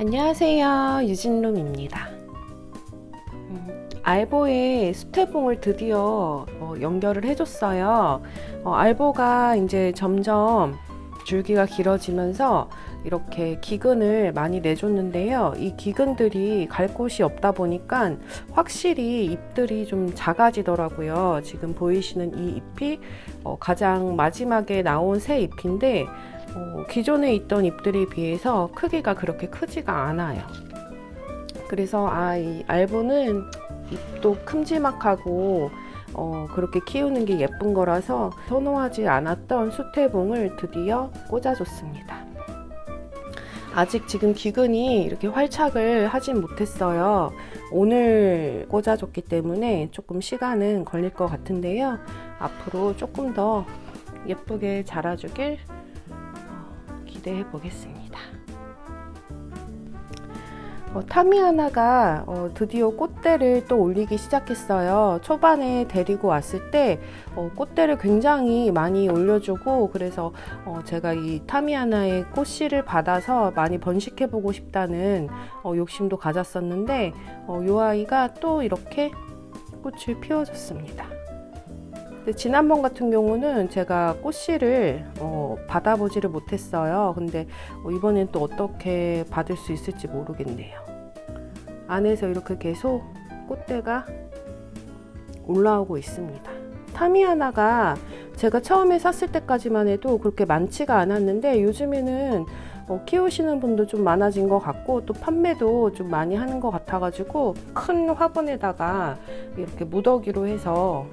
안녕하세요, 유진룸입니다. 알보에 수태봉을 드디어 연결을 해줬어요. 알보가 이제 점점 줄기가 길어지면서 이렇게 기근을 많이 내줬는데요. 이 기근들이 갈 곳이 없다 보니까 확실히 잎들이 좀 작아지더라고요. 지금 보이시는 이 잎이 가장 마지막에 나온 새 잎인데 기존에 있던 잎들에 비해서 크기가 그렇게 크지가 않아요. 그래서 이 알보는 잎도 큼지막하고 그렇게 키우는 게 예쁜 거라서 선호하지 않았던 수태봉을 드디어 꽂아줬습니다. 아직 지금 기근이 이렇게 활착을 하진 못했어요. 오늘 꽂아줬기 때문에 조금 시간은 걸릴 것 같은데요. 앞으로 조금 더 예쁘게 자라주길 기대해 보겠습니다. 타미아나가 드디어 꽃대를 또 올리기 시작했어요. 초반에 데리고 왔을 때 꽃대를 굉장히 많이 올려주고, 그래서 제가 이 타미아나의 꽃씨를 받아서 많이 번식해 보고 싶다는 욕심도 가졌었는데 이 아이가 또 이렇게 꽃을 피워줬습니다. 지난번 같은 경우는 제가 꽃씨를 받아보지를 못했어요. 근데 이번엔 또 어떻게 받을 수 있을지 모르겠네요. 안에서 이렇게 계속 꽃대가 올라오고 있습니다. 타미아나가 제가 처음에 샀을 때까지만 해도 그렇게 많지가 않았는데 요즘에는 키우시는 분도 좀 많아진 것 같고, 또 판매도 좀 많이 하는 것 같아가지고 큰 화분에다가 이렇게 무더기로 해서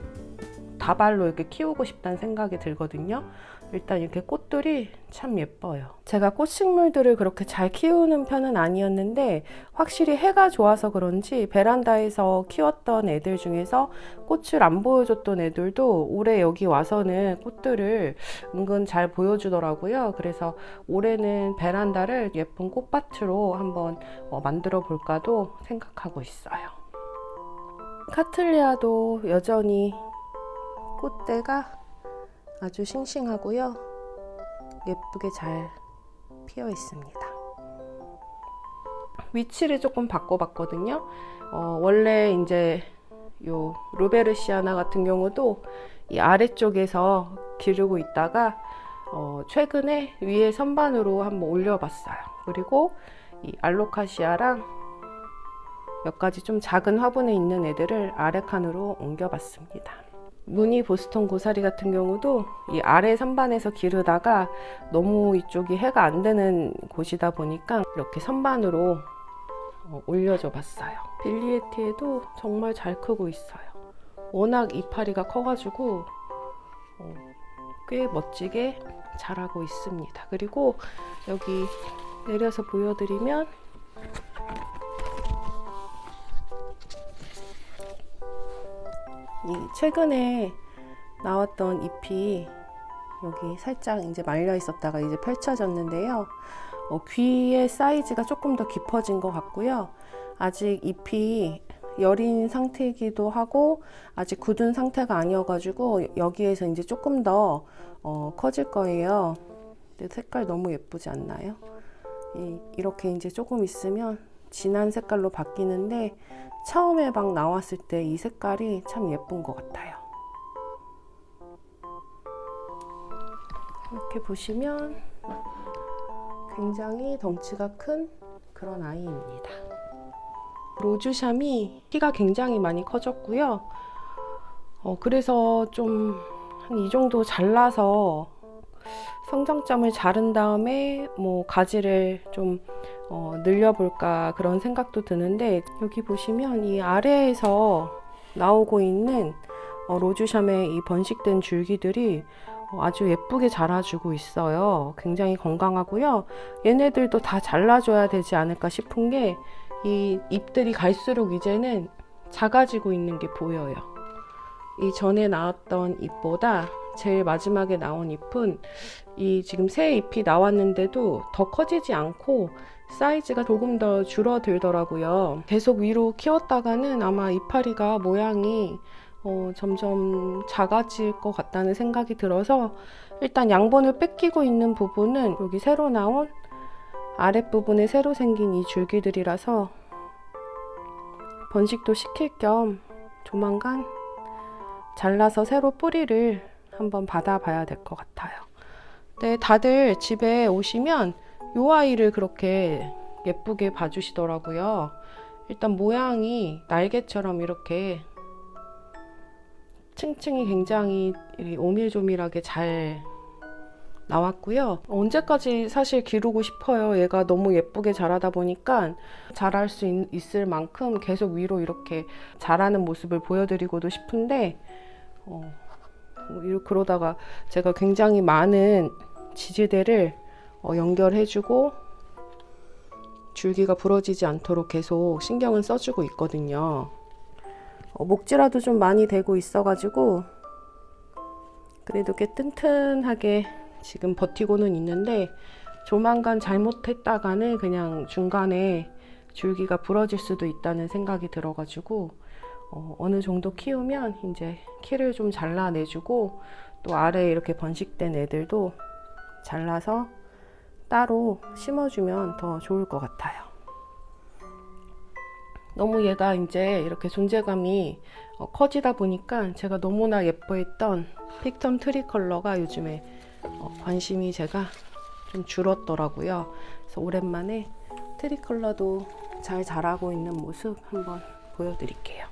다발로 이렇게 키우고 싶다는 생각이 들거든요. 일단 이렇게 꽃들이 참 예뻐요. 제가 꽃식물들을 그렇게 잘 키우는 편은 아니었는데 확실히 해가 좋아서 그런지 베란다에서 키웠던 애들 중에서 꽃을 안 보여줬던 애들도 올해 여기 와서는 꽃들을 은근 잘 보여주더라고요. 그래서 올해는 베란다를 예쁜 꽃밭으로 한번 만들어 볼까도 생각하고 있어요. 카틀리아도 여전히 꽃대가 아주 싱싱하고요. 예쁘게 잘 피어 있습니다. 위치를 조금 바꿔봤거든요. 원래 이제 요 루베르시아나 같은 경우도 이 아래쪽에서 기르고 있다가 최근에 위에 선반으로 한번 올려봤어요. 그리고 이 알로카시아랑 몇 가지 좀 작은 화분에 있는 애들을 아래 칸으로 옮겨봤습니다. 무늬 보스턴 고사리 같은 경우도 이 아래 선반에서 기르다가 너무 이쪽이 해가 안 되는 곳이다 보니까 이렇게 선반으로 올려줘 봤어요. 빌리에티에도 정말 잘 크고 있어요. 워낙 이파리가 커가지고 꽤 멋지게 자라고 있습니다. 그리고 여기 내려서 보여드리면 이 최근에 나왔던 잎이 여기 살짝 이제 말려 있었다가 이제 펼쳐졌는데요. 귀의 사이즈가 조금 더 깊어진 것 같고요. 아직 잎이 여린 상태이기도 하고 아직 굳은 상태가 아니어가지고 여기에서 이제 조금 더 커질 거예요. 근데 색깔 너무 예쁘지 않나요? 이렇게 이제 조금 있으면 진한 색깔로 바뀌는데 처음에 막 나왔을 때 이 색깔이 참 예쁜 것 같아요. 이렇게 보시면 굉장히 덩치가 큰 그런 아이입니다. 로즈샴이 키가 굉장히 많이 커졌고요. 그래서 좀 한 이 정도 잘라서 성장점을 자른 다음에 뭐 가지를 좀 늘려볼까 그런 생각도 드는데, 여기 보시면 이 아래에서 나오고 있는 로즈샴의 이 번식된 줄기들이 아주 예쁘게 자라주고 있어요. 굉장히 건강하고요. 얘네들도 다 잘라줘야 되지 않을까 싶은 게 이 잎들이 갈수록 이제는 작아지고 있는 게 보여요. 이 전에 나왔던 잎보다 제일 마지막에 나온 잎은 이 지금 새 잎이 나왔는데도 더 커지지 않고 사이즈가 조금 더 줄어들더라고요. 계속 위로 키웠다가는 아마 이파리가 모양이 점점 작아질 것 같다는 생각이 들어서 일단 양분을 뺏기고 있는 부분은 여기 새로 나온 아랫부분에 새로 생긴 이 줄기들이라서 번식도 시킬 겸 조만간 잘라서 새로 뿌리를 한번 받아봐야 될 것 같아요. 네, 다들 집에 오시면 이 아이를 그렇게 예쁘게 봐주시더라고요. 일단 모양이 날개처럼 이렇게 층층이 굉장히 오밀조밀하게 잘 나왔고요. 언제까지 사실 기르고 싶어요. 얘가 너무 예쁘게 자라다 보니까 자랄 수 있을 만큼 계속 위로 이렇게 자라는 모습을 보여드리고도 싶은데 그러다가 제가 굉장히 많은 지지대를 연결해주고 줄기가 부러지지 않도록 계속 신경을 써주고 있거든요. 목질화도 좀 많이 되고 있어가지고 그래도 꽤 튼튼하게 지금 버티고는 있는데, 조만간 잘못했다가는 그냥 중간에 줄기가 부러질 수도 있다는 생각이 들어가지고 어느 정도 키우면 이제 키를 좀 잘라내주고 또 아래에 이렇게 번식된 애들도 잘라서 따로 심어주면 더 좋을 것 같아요. 너무 얘가 이제 이렇게 존재감이 커지다 보니까 제가 너무나 예뻐했던 픽텀 트리컬러가 요즘에 관심이 제가 좀 줄었더라고요. 그래서 오랜만에 트리컬러도 잘 자라고 있는 모습 한번 보여드릴게요.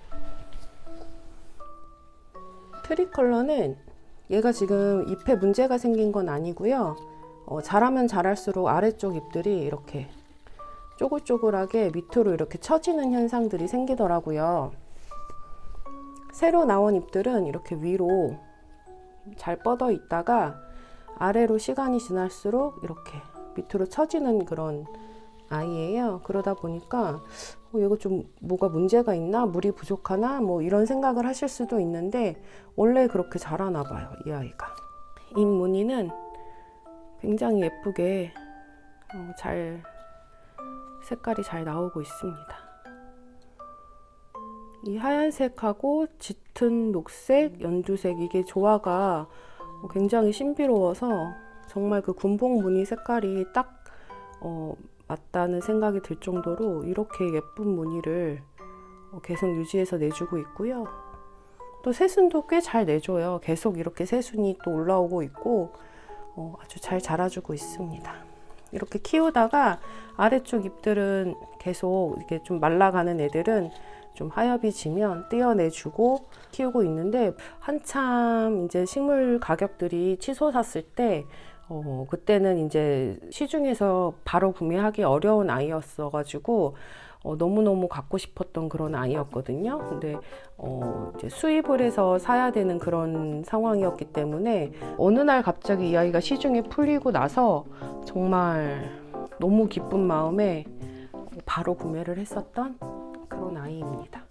트리컬러는 얘가 지금 잎에 문제가 생긴 건 아니고요. 자라면 자랄수록 아래쪽 잎들이 이렇게 쪼글쪼글하게 밑으로 이렇게 처지는 현상들이 생기더라고요. 새로 나온 잎들은 이렇게 위로 잘 뻗어 있다가 아래로 시간이 지날수록 이렇게 밑으로 처지는 그런 아이예요. 그러다 보니까 이거 좀 뭐가 문제가 있나? 물이 부족하나? 뭐 이런 생각을 하실 수도 있는데 원래 그렇게 자라나 봐요, 이 아이가. 잎 무늬는 굉장히 예쁘게 잘 색깔이 잘 나오고 있습니다. 이 하얀색하고 짙은 녹색, 연두색 이게 조화가 굉장히 신비로워서 정말 그 군복 무늬 색깔이 딱 맞다는 생각이 들 정도로 이렇게 예쁜 무늬를 계속 유지해서 내주고 있고요. 또 새순도 꽤 잘 내줘요. 계속 이렇게 새순이 또 올라오고 있고 아주 잘 자라주고 있습니다. 이렇게 키우다가 아래쪽 잎들은 계속 이렇게 좀 말라가는 애들은 좀 하엽이 지면 떼어내주고 키우고 있는데, 한참 이제 식물 가격들이 치솟았을 때 그때는 이제 시중에서 바로 구매하기 어려운 아이였어가지고 너무너무 갖고 싶었던 그런 아이였거든요. 근데 이제 수입을 해서 사야 되는 그런 상황이었기 때문에 어느 날 갑자기 이 아이가 시중에 풀리고 나서 정말 너무 기쁜 마음에 바로 구매를 했었던 그런 아이입니다.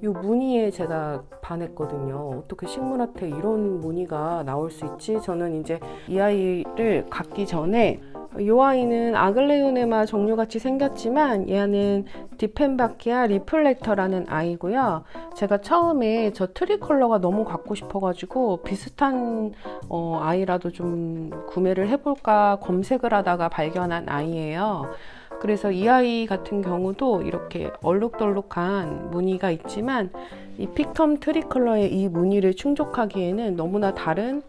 이 무늬에 제가 반했거든요. 어떻게 식물한테 이런 무늬가 나올 수 있지? 저는 이제 이 아이를 갖기 전에, 이 아이는 아글레오네마 종류같이 생겼지만 얘는 디펜바키아 리플렉터라는 아이고요. 제가 처음에 저 트리컬러가 너무 갖고 싶어가지고 비슷한 아이라도 좀 구매를 해볼까 검색을 하다가 발견한 아이예요. 그래서 이 아이 같은 경우도 이렇게 얼룩덜룩한 무늬가 있지만 이 픽텀 트리컬러의 이 무늬를 충족하기에는 너무나 다른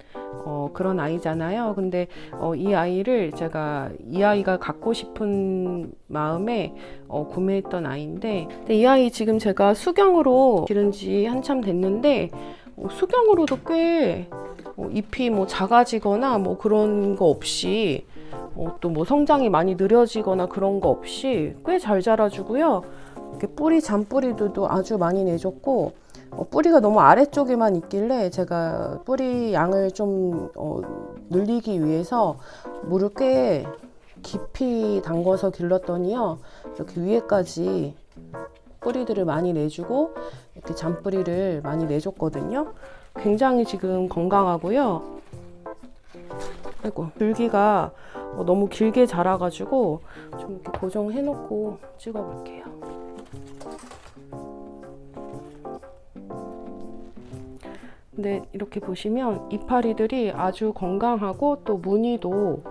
그런 아이잖아요. 근데 이 아이를 제가 이 아이가 갖고 싶은 마음에 구매했던 아이인데, 근데 이 아이 지금 제가 수경으로 기른 지 한참 됐는데 수경으로도 꽤 잎이 뭐 작아지거나 뭐 그런 거 없이 또 뭐 성장이 많이 느려지거나 그런 거 없이 꽤 잘 자라주고요. 이렇게 뿌리 잔뿌리들도 아주 많이 내줬고, 뿌리가 너무 아래쪽에만 있길래 제가 뿌리 양을 좀 늘리기 위해서 물을 꽤 깊이 담궈서 길렀더니요, 이렇게 위에까지 뿌리들을 많이 내주고 이렇게 잔뿌리를 많이 내줬거든요. 굉장히 지금 건강하고요. 아이고, 줄기가 너무 길게 자라가지고 좀 이렇게 고정해 놓고 찍어 볼게요. 근데 이렇게 보시면 이파리들이 아주 건강하고 또 무늬도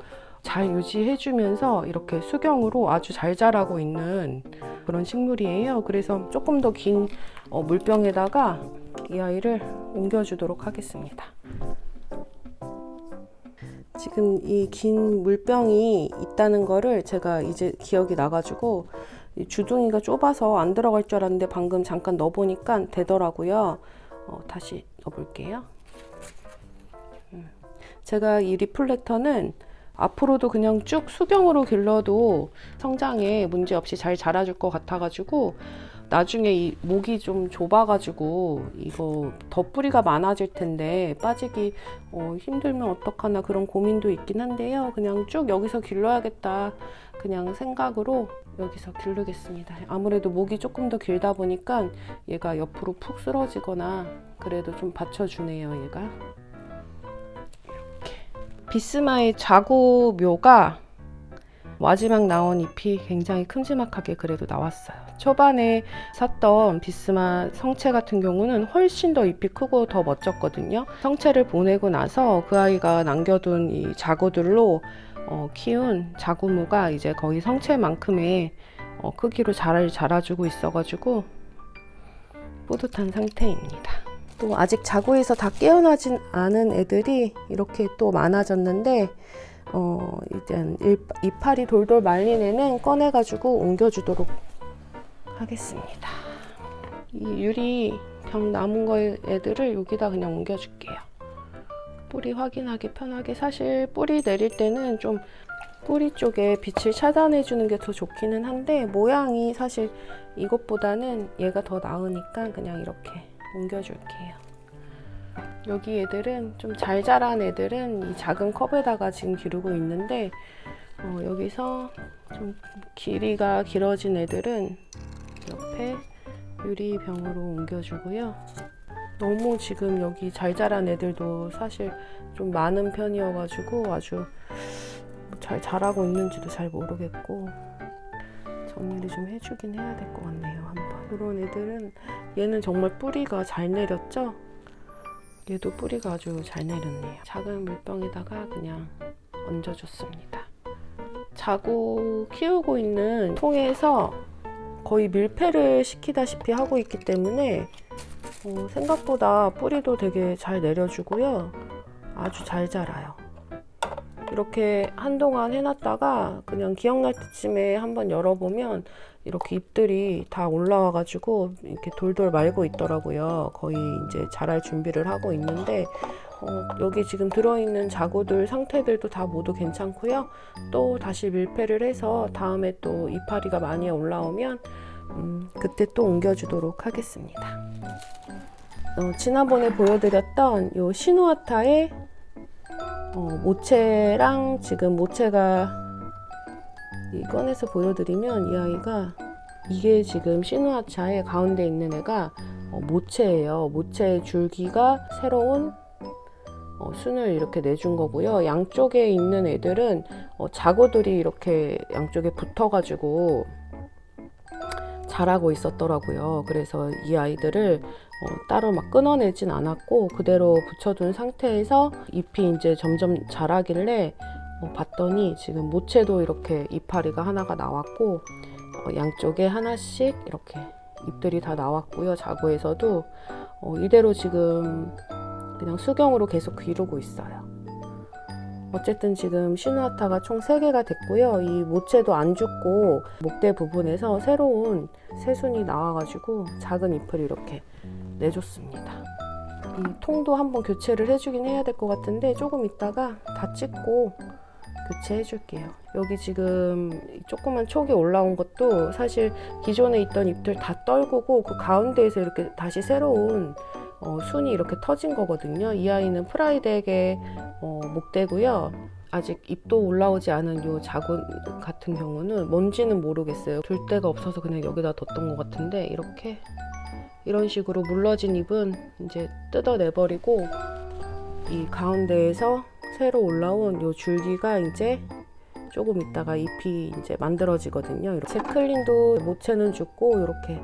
잘 유지해주면서 이렇게 수경으로 아주 잘 자라고 있는 그런 식물이에요. 그래서 조금 더 긴 물병에다가 이 아이를 옮겨주도록 하겠습니다. 지금 이 긴 물병이 있다는 거를 제가 이제 기억이 나가지고 주둥이가 좁아서 안 들어갈 줄 알았는데 방금 잠깐 넣어보니까 되더라고요. 다시 넣어볼게요. 제가 이 리플렉터는 앞으로도 그냥 쭉 수경으로 길러도 성장에 문제없이 잘 자라줄 것 같아가지고 나중에 이 목이 좀 좁아가지고 이거 더 뿌리가 많아질 텐데 빠지기 힘들면 어떡하나 그런 고민도 있긴 한데요. 그냥 쭉 여기서 길러야겠다 그냥 생각으로 여기서 기르겠습니다. 아무래도 목이 조금 더 길다 보니까 얘가 옆으로 푹 쓰러지거나 그래도 좀 받쳐주네요. 얘가 이렇게 비스마의 자구묘가 마지막 나온 잎이 굉장히 큼지막하게 그래도 나왔어요. 초반에 샀던 비스마 성체 같은 경우는 훨씬 더 잎이 크고 더 멋졌거든요. 성체를 보내고 나서 그 아이가 남겨둔 이 자구들로 키운 자구무가 이제 거의 성체만큼의 크기로 잘 자라주고 있어가지고 뿌듯한 상태입니다. 또 아직 자구에서 다 깨어나진 않은 애들이 이렇게 또 많아졌는데 이제 이파리 돌돌 말린 애는 꺼내가지고 옮겨주도록 하겠습니다. 이 유리병 남은 거 애들을 여기다 그냥 옮겨줄게요. 뿌리 확인하기 편하게. 사실 뿌리 내릴 때는 좀 뿌리 쪽에 빛을 차단해 주는 게 더 좋기는 한데 모양이 사실 이것보다는 얘가 더 나으니까 그냥 이렇게 옮겨줄게요. 여기 애들은 좀 잘 자란 애들은 이 작은 컵에다가 지금 기르고 있는데 여기서 좀 길이가 길어진 애들은 옆에 유리병으로 옮겨주고요. 너무 지금 여기 잘 자란 애들도 사실 좀 많은 편이어가지고 아주 잘 자라고 있는지도 잘 모르겠고 정리를 좀 해주긴 해야 될 것 같네요. 한번. 이런 애들은 얘는 정말 뿌리가 잘 내렸죠? 얘도 뿌리가 아주 잘 내렸네요. 작은 물병에다가 그냥 얹어줬습니다. 자구 키우고 있는 통에서 거의 밀폐를 시키다시피 하고 있기 때문에 생각보다 뿌리도 되게 잘 내려주고요. 아주 잘 자라요. 이렇게 한동안 해놨다가 그냥 기억날 때쯤에 한번 열어보면 이렇게 잎들이 다 올라와가지고 이렇게 돌돌 말고 있더라고요. 거의 이제 자랄 준비를 하고 있는데 여기 지금 들어있는 자구들 상태들도 다 모두 괜찮고요. 또 다시 밀폐를 해서 다음에 또 이파리가 많이 올라오면 그때 또 옮겨주도록 하겠습니다. 지난번에 보여드렸던 요 시누아타의 모체랑 지금 모체가 꺼내서 보여드리면 이 아이가 이게 지금 시누아차의 가운데 있는 애가 모체예요. 모체의 줄기가 새로운 순을 이렇게 내준 거고요. 양쪽에 있는 애들은 자구들이 이렇게 양쪽에 붙어가지고 자라고 있었더라고요. 그래서 이 아이들을 따로 막 끊어내진 않았고 그대로 붙여둔 상태에서 잎이 이제 점점 자라길래 봤더니 지금 모체도 이렇게 이파리가 하나가 나왔고 양쪽에 하나씩 이렇게 잎들이 다 나왔고요. 자구에서도 이대로 지금 그냥 수경으로 계속 기르고 있어요. 어쨌든 지금 시누아타가 총 3개가 됐고요. 이 모체도 안 죽고 목대 부분에서 새로운 새순이 나와가지고 작은 잎을 이렇게 내줬습니다. 이 통도 한번 교체를 해주긴 해야 될 것 같은데 조금 있다가 다 찍고 교체해 줄게요. 여기 지금 조그만 촉이 올라온 것도 사실 기존에 있던 잎들 다 떨구고 그 가운데에서 이렇게 다시 새로운 순이 이렇게 터진 거거든요. 이 아이는 프라이덱의 목대고요. 아직 잎도 올라오지 않은 요 자구 같은 경우는 뭔지는 모르겠어요. 둘 데가 없어서 그냥 여기다 뒀던 것 같은데 이렇게 이런 식으로 물러진 잎은 이제 뜯어내버리고 이 가운데에서 새로 올라온 요 줄기가 이제 조금 있다가 잎이 이제 만들어지거든요. 이렇게 제클린도 모체는 죽고 이렇게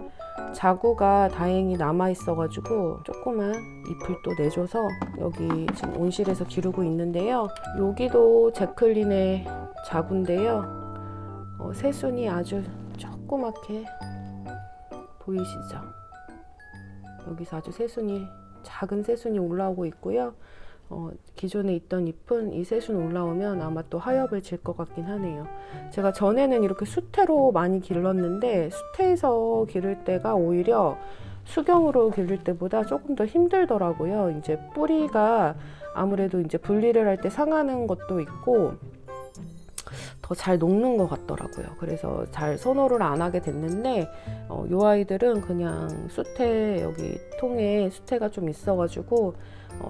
자구가 다행히 남아 있어가지고 조그만 잎을 또 내줘서 여기 지금 온실에서 기르고 있는데요. 여기도 제클린의 자구인데요. 새순이 아주 조그맣게 보이시죠? 여기서 아주 작은 새순이 올라오고 있고요. 기존에 있던 잎은 이 새순 올라오면 아마 또 하엽을 질 것 같긴 하네요. 제가 전에는 이렇게 수태로 많이 길렀는데 수태에서 기를 때가 오히려 수경으로 기를 때보다 조금 더 힘들더라고요. 이제 뿌리가 아무래도 이제 분리를 할 때 상하는 것도 있고 더 잘 녹는 것 같더라고요. 그래서 잘 선호를 안 하게 됐는데 요 아이들은 그냥 수태, 여기 통에 수태가 좀 있어가지고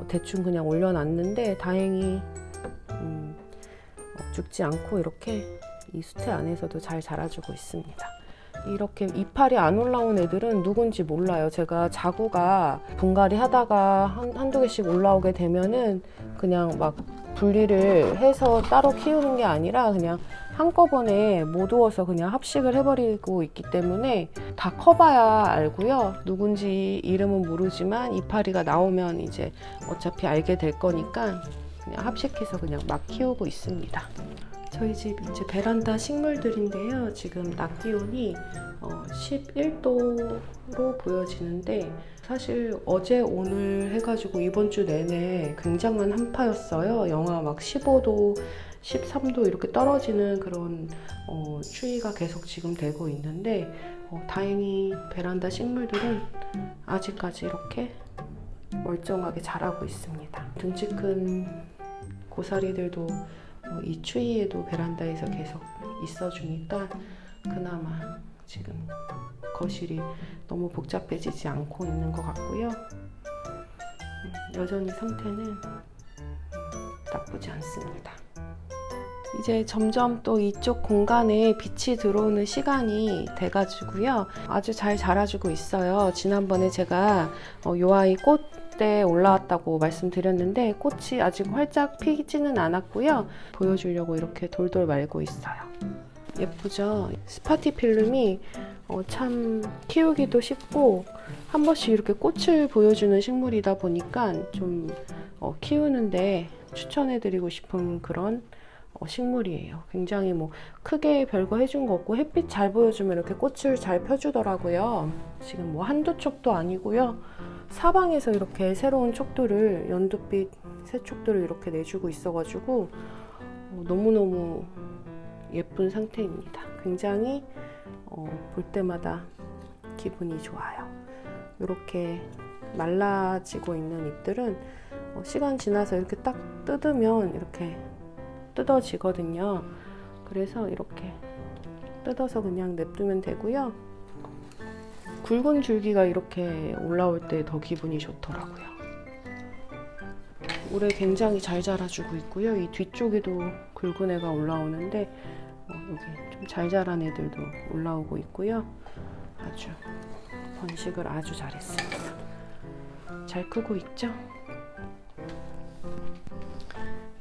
대충 그냥 올려놨는데 다행히 죽지 않고 이렇게 이 수태 안에서도 잘 자라주고 있습니다. 이렇게 이파리 안 올라온 애들은 누군지 몰라요. 제가 자구가 분갈이 하다가 한두 개씩 올라오게 되면은 그냥 막 분리를 해서 따로 키우는 게 아니라 그냥 한꺼번에 모두어서 그냥 합식을 해버리고 있기 때문에 다 커봐야 알고요. 누군지 이름은 모르지만 이파리가 나오면 이제 어차피 알게 될 거니까 그냥 합식해서 그냥 막 키우고 있습니다. 저희 집 이제 베란다 식물들인데요. 지금 낮 기온이 11도로 보여지는데 사실 어제 오늘 해가지고 이번 주 내내 굉장한 한파였어요. 영하 막 15도, 13도 이렇게 떨어지는 그런 추위가 계속 지금 되고 있는데 다행히 베란다 식물들은 아직까지 이렇게 멀쩡하게 자라고 있습니다. 등치 큰 고사리들도 이 추위에도 베란다에서 계속 있어주니까 그나마 지금 거실이 너무 복잡해지지 않고 있는 것 같고요. 여전히 상태는 나쁘지 않습니다. 이제 점점 또 이쪽 공간에 빛이 들어오는 시간이 돼가지고요. 아주 잘 자라주고 있어요. 지난번에 제가 요 아이 꽃에 올라왔다고 말씀드렸는데 꽃이 아직 활짝 피지는 않았고요. 보여주려고 이렇게 돌돌 말고 있어요. 예쁘죠? 스파티필름이 참 키우기도 쉽고 한 번씩 이렇게 꽃을 보여주는 식물이다 보니까 좀 키우는데 추천해드리고 싶은 그런 식물이에요. 굉장히 뭐 크게 별거 해준 거 없고 햇빛 잘 보여주면 이렇게 꽃을 잘 펴주더라고요. 지금 뭐 한두 촉도 아니고요. 사방에서 이렇게 새로운 촉들을 연두빛 새 촉들을 이렇게 내주고 있어가지고 너무너무 예쁜 상태입니다. 굉장히 볼 때마다 기분이 좋아요. 이렇게 말라지고 있는 잎들은 시간 지나서 이렇게 딱 뜯으면 이렇게 뜯어지거든요. 그래서 이렇게 뜯어서 그냥 냅두면 되고요. 굵은 줄기가 이렇게 올라올 때 더 기분이 좋더라고요. 올해 굉장히 잘 자라주고 있고요. 이 뒤쪽에도 굵은 애가 올라오는데 여기 좀 잘 자란 애들도 올라오고 있고요. 아주 번식을 아주 잘했습니다. 잘 크고 있죠?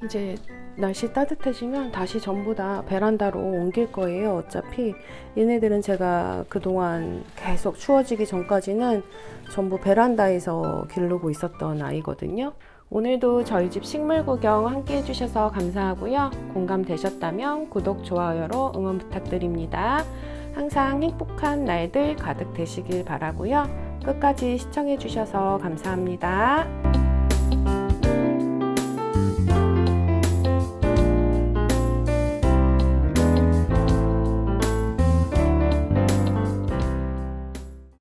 이제 날씨 따뜻해지면 다시 전부 다 베란다로 옮길 거예요. 어차피 얘네들은 제가 그동안 계속 추워지기 전까지는 전부 베란다에서 기르고 있었던 아이거든요. 오늘도 저희 집 식물 구경 함께 해주셔서 감사하고요. 공감되셨다면 구독, 좋아요로 응원 부탁드립니다. 항상 행복한 날들 가득 되시길 바라고요. 끝까지 시청해주셔서 감사합니다.